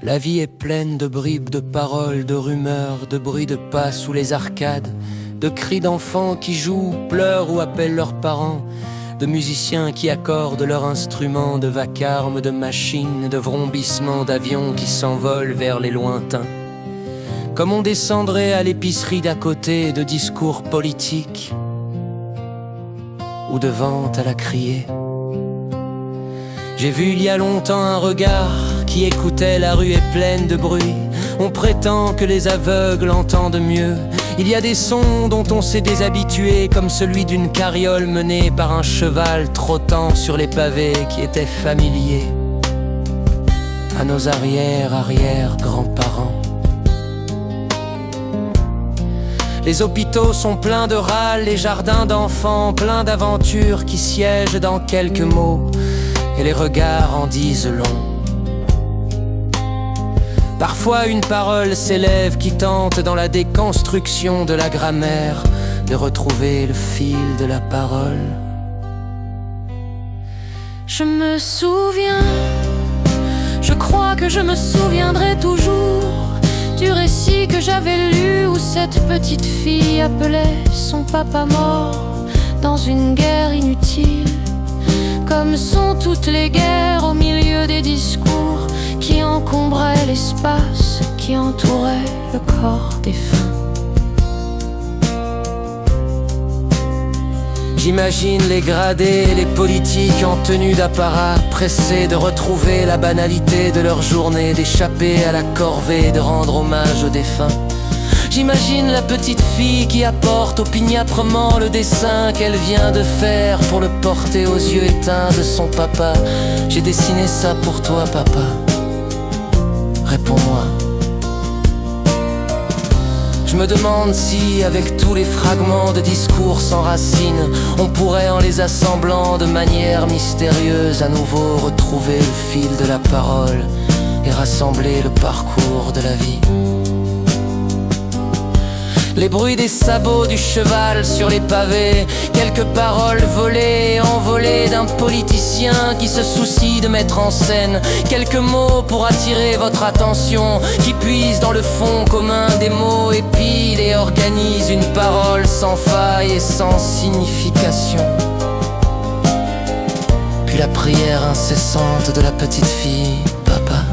La vie est pleine de bribes de paroles, de rumeurs, de bruits de pas sous les arcades, de cris d'enfants qui jouent, pleurent ou appellent leurs parents, de musiciens qui accordent leurs instruments, de vacarmes, de machines, de vrombissements d'avions qui s'envolent vers les lointains. Comme on descendrait à l'épicerie d'à côté, de discours politiques ou de vente à la criée. J'ai vu il y a longtemps un regard qui écoutait, la rue est pleine de bruit. On prétend que les aveugles entendent mieux. Il y a des sons dont on s'est déshabitué, comme celui d'une carriole menée par un cheval trottant sur les pavés qui était familier à nos arrière-arrière-grands-parents. Les hôpitaux sont pleins de râles, les jardins d'enfants pleins d'aventures qui siègent dans quelques mots, et les regards en disent long. Parfois une parole s'élève qui tente dans la déconstruction de la grammaire de retrouver le fil de la parole. Je me souviens, je crois que je me souviendrai toujours du récit que j'avais lu où cette petite fille appelait son papa mort dans une guerre inutile. Comme sont toutes les guerres au milieu des discours qui encombraient l'espace, qui entourait le corps défunt. J'imagine les gradés, les politiques en tenue d'apparat, pressés de retrouver la banalité de leur journée, d'échapper à la corvée, de rendre hommage aux défunts. J'imagine la petite fille qui apporte opiniâtrement le dessin qu'elle vient de faire pour le porter aux yeux éteints de son papa. J'ai dessiné ça pour toi, papa. Réponds-moi. Je me demande si, avec tous les fragments de discours sans racines, on pourrait, en les assemblant de manière mystérieuse, à nouveau retrouver le fil de la parole et rassembler le parcours de la vie. Les bruits des sabots du cheval sur les pavés, quelques paroles volées et envolées d'un politicien qui se soucie de mettre en scène quelques mots pour attirer votre attention, qui puise dans le fond commun des mots et pile et organise une parole sans faille et sans signification. Puis la prière incessante de la petite fille: papa,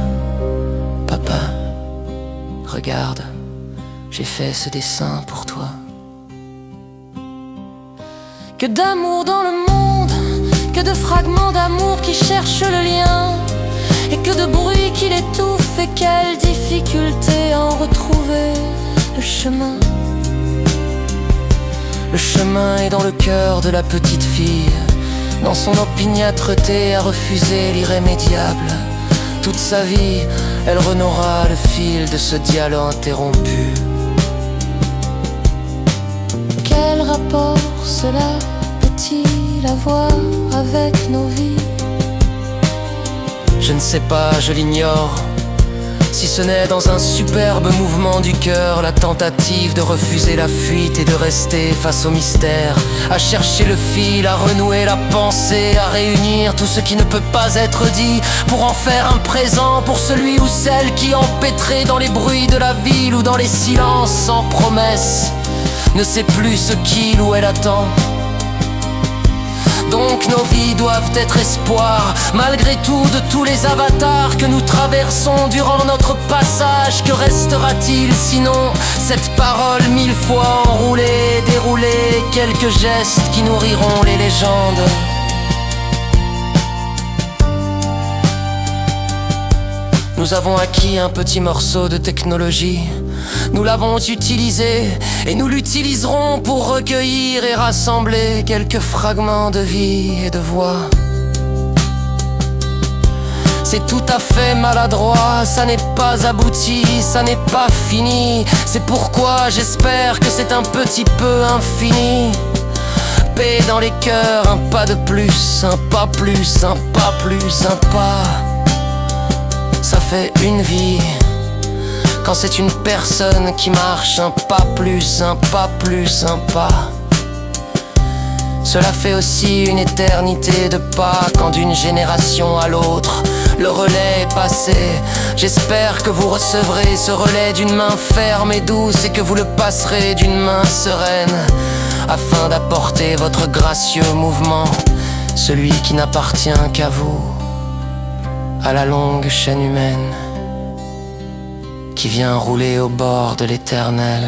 papa, regarde, j'ai fait ce dessin pour toi. Que d'amour dans le monde, que de fragments d'amour qui cherchent le lien, et que de bruit qui l'étouffe, et quelle difficulté à en retrouver le chemin. Le chemin est dans le cœur de la petite fille, dans son opiniâtreté à refuser l'irrémédiable. Toute sa vie, elle renouera le fil de ce dialogue interrompu. Quel rapport cela peut-il avoir avec nos vies? Je ne sais pas, je l'ignore. Si ce n'est dans un superbe mouvement du cœur, la tentative de refuser la fuite et de rester face au mystère, à chercher le fil, à renouer la pensée, à réunir tout ce qui ne peut pas être dit pour en faire un présent pour celui ou celle qui, empêtré dans les bruits de la ville ou dans les silences sans promesse, ne sait plus ce qu'il ou elle attend. Donc nos vies doivent être espoir, malgré tout, de tous les avatars que nous traversons durant notre passage. Que restera-t-il sinon cette parole mille fois enroulée, déroulée, quelques gestes qui nourriront les légendes? Nous avons acquis un petit morceau de technologie. Nous l'avons utilisé et nous l'utiliserons pour recueillir et rassembler quelques fragments de vie et de voix. C'est tout à fait maladroit, ça n'est pas abouti, ça n'est pas fini. C'est pourquoi j'espère que c'est un petit peu infini. Paix dans les cœurs, un pas de plus, un pas plus, un pas plus, un pas. Ça fait une vie. Quand c'est une personne qui marche un pas plus, un pas plus, un pas. Cela fait aussi une éternité de pas quand d'une génération à l'autre le relais est passé. J'espère que vous recevrez ce relais d'une main ferme et douce, et que vous le passerez d'une main sereine, afin d'apporter votre gracieux mouvement, celui qui n'appartient qu'à vous, à la longue chaîne humaine qui vient rouler au bord de l'éternel.